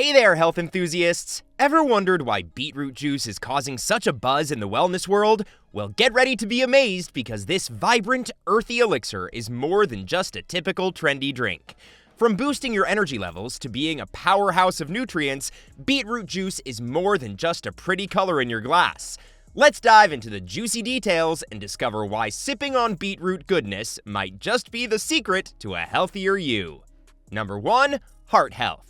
Hey there, health enthusiasts! Ever wondered why beetroot juice is causing such a buzz in the wellness world? Well, get ready to be amazed because this vibrant, earthy elixir is more than just a typical trendy drink. From boosting your energy levels to being a powerhouse of nutrients, beetroot juice is more than just a pretty color in your glass. Let's dive into the juicy details and discover why sipping on beetroot goodness might just be the secret to a healthier you. Number 1. Heart health.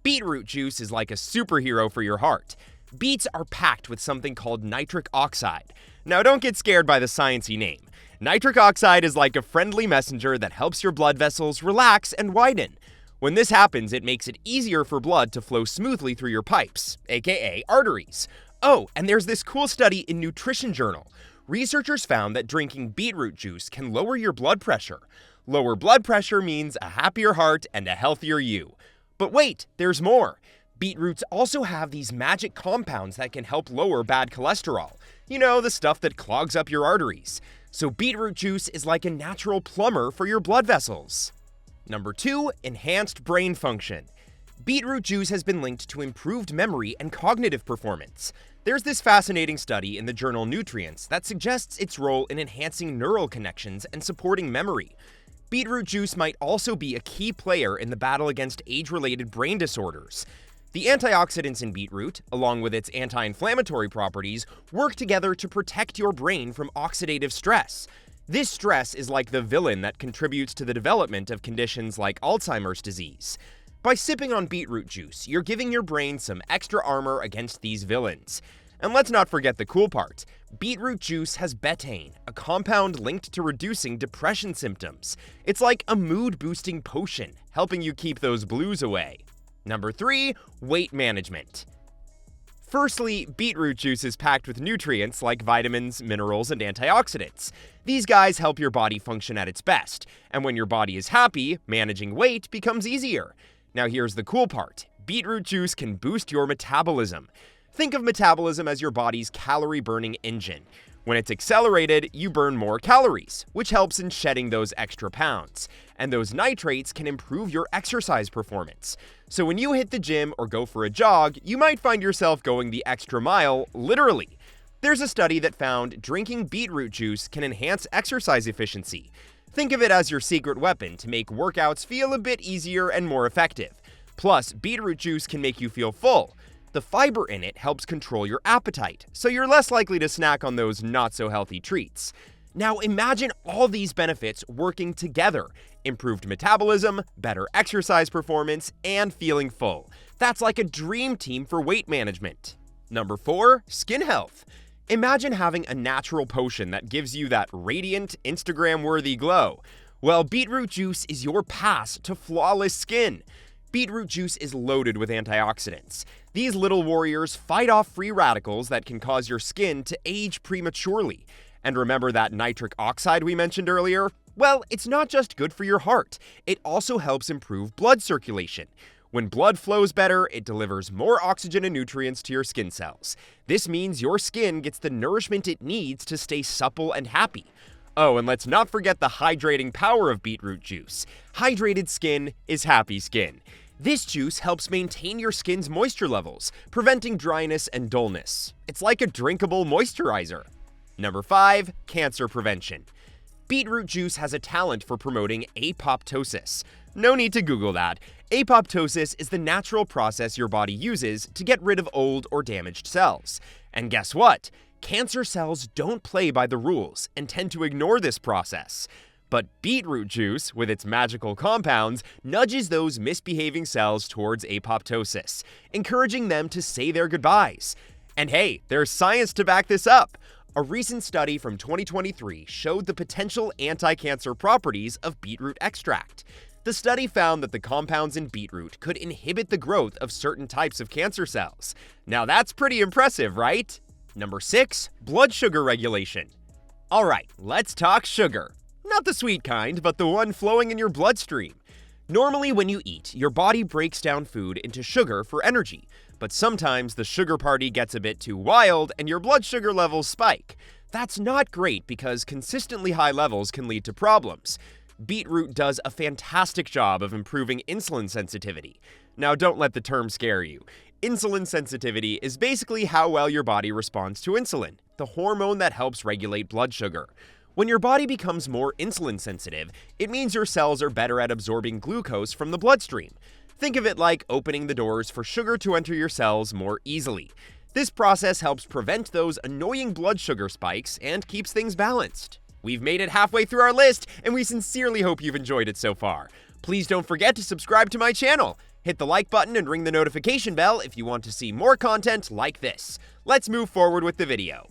Beetroot juice is like a superhero for your heart. Beets are packed with something called nitric oxide. Now don't get scared by the sciencey name. Nitric oxide is like a friendly messenger that helps your blood vessels relax and widen. When this happens, it makes it easier for blood to flow smoothly through your pipes, aka arteries. Oh, and there's this cool study in Nutrition Journal. Researchers found that drinking beetroot juice can lower your blood pressure. Lower blood pressure means a happier heart and a healthier you. But wait, there's more. Beetroots also have these magic compounds that can help lower bad cholesterol. You know, the stuff that clogs up your arteries. So beetroot juice is like a natural plumber for your blood vessels. Number 2, enhanced brain function. Beetroot juice has been linked to improved memory and cognitive performance. There's this fascinating study in the journal Nutrients that suggests its role in enhancing neural connections and supporting memory. Beetroot juice might also be a key player in the battle against age-related brain disorders. The antioxidants in beetroot, along with its anti-inflammatory properties, work together to protect your brain from oxidative stress. This stress is like the villain that contributes to the development of conditions like Alzheimer's disease. By sipping on beetroot juice, you're giving your brain some extra armor against these villains. And let's not forget the cool part. Beetroot juice has betaine, a compound linked to reducing depression symptoms. It's like a mood-boosting potion, helping you keep those blues away. Number 3, weight management. Firstly, beetroot juice is packed with nutrients like vitamins, minerals, and antioxidants. These guys help your body function at its best, and when your body is happy, managing weight becomes easier. Now here's the cool part. Beetroot juice can boost your metabolism. Think of metabolism as your body's calorie-burning engine. When it's accelerated, you burn more calories, which helps in shedding those extra pounds. And those nitrates can improve your exercise performance. So when you hit the gym or go for a jog, you might find yourself going the extra mile, literally. There's a study that found drinking beetroot juice can enhance exercise efficiency. Think of it as your secret weapon to make workouts feel a bit easier and more effective. Plus, beetroot juice can make you feel full. The fiber in it helps control your appetite, so you're less likely to snack on those not-so-healthy treats. Now imagine all these benefits working together. Improved metabolism, better exercise performance, and feeling full. That's like a dream team for weight management. Number 4, skin health. Imagine having a natural potion that gives you that radiant, Instagram-worthy glow. Well, beetroot juice is your pass to flawless skin. Beetroot juice is loaded with antioxidants. These little warriors fight off free radicals that can cause your skin to age prematurely. And remember that nitric oxide we mentioned earlier? Well, it's not just good for your heart. It also helps improve blood circulation. When blood flows better, it delivers more oxygen and nutrients to your skin cells. This means your skin gets the nourishment it needs to stay supple and happy. Oh, and let's not forget the hydrating power of beetroot juice. Hydrated skin is happy skin. This juice helps maintain your skin's moisture levels, preventing dryness and dullness. It's like a drinkable moisturizer. Number 5, cancer prevention. Beetroot juice has a talent for promoting apoptosis. No need to Google that. Apoptosis is the natural process your body uses to get rid of old or damaged cells. And guess what? Cancer cells don't play by the rules and tend to ignore this process. But beetroot juice, with its magical compounds, nudges those misbehaving cells towards apoptosis, encouraging them to say their goodbyes. And hey, there's science to back this up. A recent study from 2023 showed the potential anti-cancer properties of beetroot extract. The study found that the compounds in beetroot could inhibit the growth of certain types of cancer cells. Now that's pretty impressive, right? Number 6, blood sugar regulation. Alright, let's talk sugar. Not the sweet kind, but the one flowing in your bloodstream. Normally when you eat, your body breaks down food into sugar for energy. But sometimes the sugar party gets a bit too wild and your blood sugar levels spike. That's not great because consistently high levels can lead to problems. Beetroot does a fantastic job of improving insulin sensitivity. Now, don't let the term scare you. Insulin sensitivity is basically how well your body responds to insulin, the hormone that helps regulate blood sugar. When your body becomes more insulin sensitive, it means your cells are better at absorbing glucose from the bloodstream. Think of it like opening the doors for sugar to enter your cells more easily. This process helps prevent those annoying blood sugar spikes and keeps things balanced. We've made it halfway through our list, and we sincerely hope you've enjoyed it so far. Please don't forget to subscribe to my channel. Hit the like button and ring the notification bell if you want to see more content like this. Let's move forward with the video.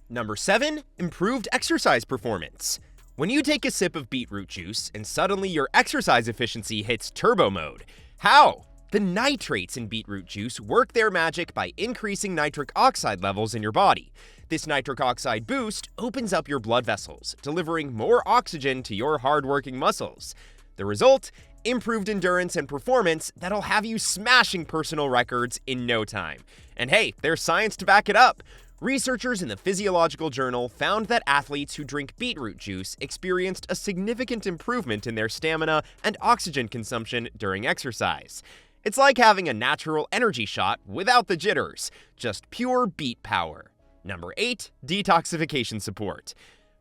Number 7. Improved exercise performance. When you take a sip of beetroot juice and suddenly your exercise efficiency hits turbo mode. How? The nitrates in beetroot juice work their magic by increasing nitric oxide levels in your body. This nitric oxide boost opens up your blood vessels, delivering more oxygen to your hard-working muscles. The result? Improved endurance and performance that'll have you smashing personal records in no time. And hey, there's science to back it up. Researchers in the Physiological Journal found that athletes who drink beetroot juice experienced a significant improvement in their stamina and oxygen consumption during exercise. It's like having a natural energy shot without the jitters, just pure beat power. Number 8. Detoxification Support.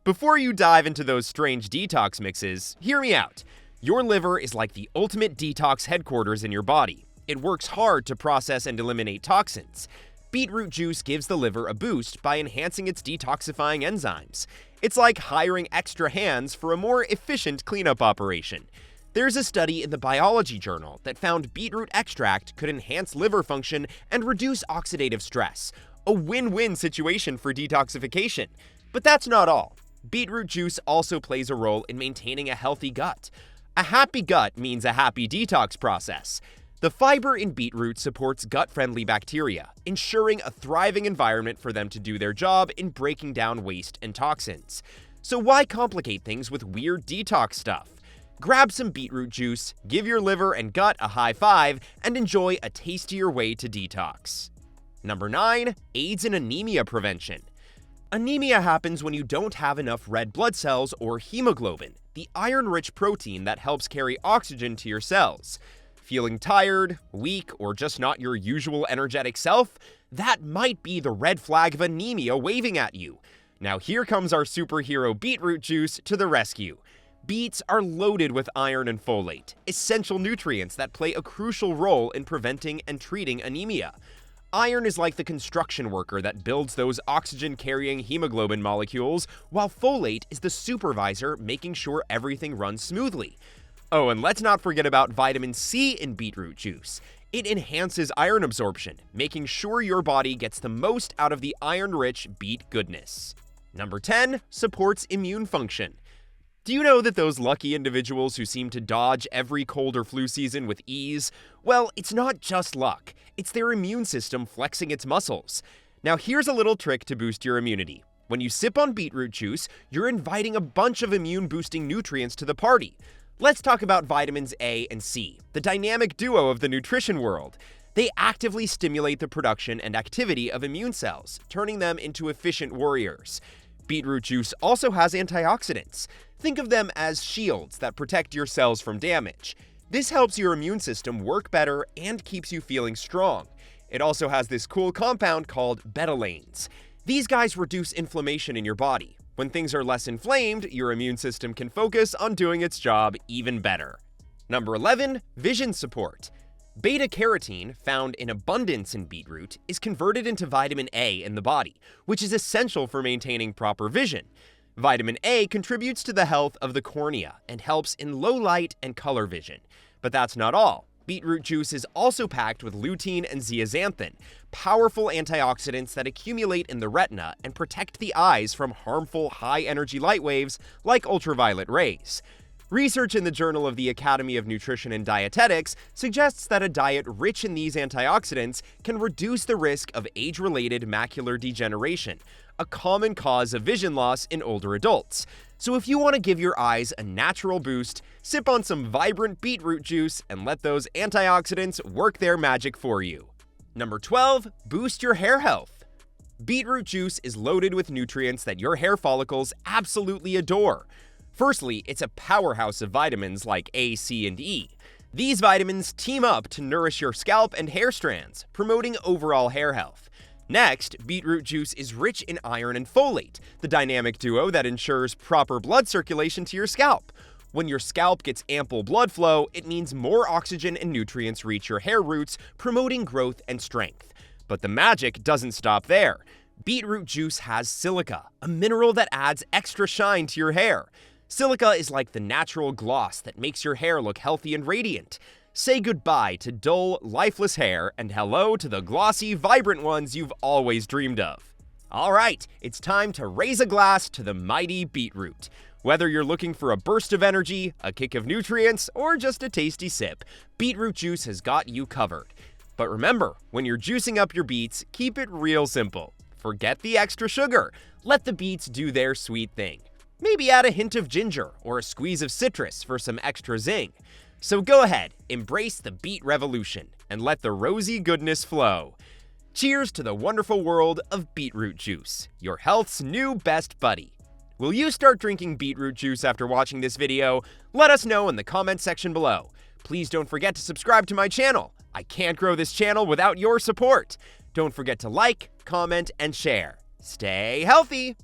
Before you dive into those strange detox mixes, hear me out. Your liver is like the ultimate detox headquarters in your body. It works hard to process and eliminate toxins. Beetroot juice gives the liver a boost by enhancing its detoxifying enzymes. It's like hiring extra hands for a more efficient cleanup operation. There's a study in the Biology Journal that found beetroot extract could enhance liver function and reduce oxidative stress. A win-win situation for detoxification. But that's not all. Beetroot juice also plays a role in maintaining a healthy gut. A happy gut means a happy detox process. The fiber in beetroot supports gut-friendly bacteria, ensuring a thriving environment for them to do their job in breaking down waste and toxins. So why complicate things with weird detox stuff? Grab some beetroot juice, give your liver and gut a high five, and enjoy a tastier way to detox. Number 9. Aids in anemia prevention. Anemia happens when you don't have enough red blood cells or hemoglobin, the iron-rich protein that helps carry oxygen to your cells. Feeling tired, weak, or just not your usual energetic self? That might be the red flag of anemia waving at you. Now here comes our superhero beetroot juice to the rescue. Beets are loaded with iron and folate, essential nutrients that play a crucial role in preventing and treating anemia. Iron is like the construction worker that builds those oxygen-carrying hemoglobin molecules, while folate is the supervisor making sure everything runs smoothly. Oh, and let's not forget about vitamin C in beetroot juice. It enhances iron absorption, making sure your body gets the most out of the iron-rich beet goodness. Number 10. Supports immune function. Do you know that those lucky individuals who seem to dodge every cold or flu season with ease? Well, it's not just luck. It's their immune system flexing its muscles. Now here's a little trick to boost your immunity. When you sip on beetroot juice, you're inviting a bunch of immune-boosting nutrients to the party. Let's talk about vitamins A and C, the dynamic duo of the nutrition world. They actively stimulate the production and activity of immune cells, turning them into efficient warriors. Beetroot juice also has antioxidants. Think of them as shields that protect your cells from damage. This helps your immune system work better and keeps you feeling strong. It also has this cool compound called betalains. These guys reduce inflammation in your body. When things are less inflamed, your immune system can focus on doing its job even better. Number 11. Vision support. Beta-carotene, found in abundance in beetroot, is converted into vitamin A in the body, which is essential for maintaining proper vision. Vitamin A contributes to the health of the cornea and helps in low light and color vision. But that's not all. Beetroot juice is also packed with lutein and zeaxanthin, powerful antioxidants that accumulate in the retina and protect the eyes from harmful high-energy light waves like ultraviolet rays. Research in the Journal of the Academy of Nutrition and Dietetics suggests that a diet rich in these antioxidants can reduce the risk of age-related macular degeneration, a common cause of vision loss in older adults. So if you want to give your eyes a natural boost, sip on some vibrant beetroot juice and let those antioxidants work their magic for you. Number 12. Boost your hair health. Beetroot juice is loaded with nutrients that your hair follicles absolutely adore. Firstly, it's a powerhouse of vitamins like A, C, and E. These vitamins team up to nourish your scalp and hair strands, promoting overall hair health. Next, beetroot juice is rich in iron and folate, the dynamic duo that ensures proper blood circulation to your scalp. When your scalp gets ample blood flow, it means more oxygen and nutrients reach your hair roots, promoting growth and strength. But the magic doesn't stop there. Beetroot juice has silica, a mineral that adds extra shine to your hair. Silica is like the natural gloss that makes your hair look healthy and radiant. Say goodbye to dull, lifeless hair and hello to the glossy, vibrant ones you've always dreamed of. Alright, it's time to raise a glass to the mighty beetroot. Whether you're looking for a burst of energy, a kick of nutrients, or just a tasty sip, beetroot juice has got you covered. But remember, when you're juicing up your beets, keep it real simple. Forget the extra sugar. Let the beets do their sweet thing. Maybe add a hint of ginger or a squeeze of citrus for some extra zing. So go ahead, embrace the beet revolution, and let the rosy goodness flow. Cheers to the wonderful world of beetroot juice, your health's new best buddy. Will you start drinking beetroot juice after watching this video? Let us know in the comment section below. Please don't forget to subscribe to my channel. I can't grow this channel without your support. Don't forget to like, comment, and share. Stay healthy!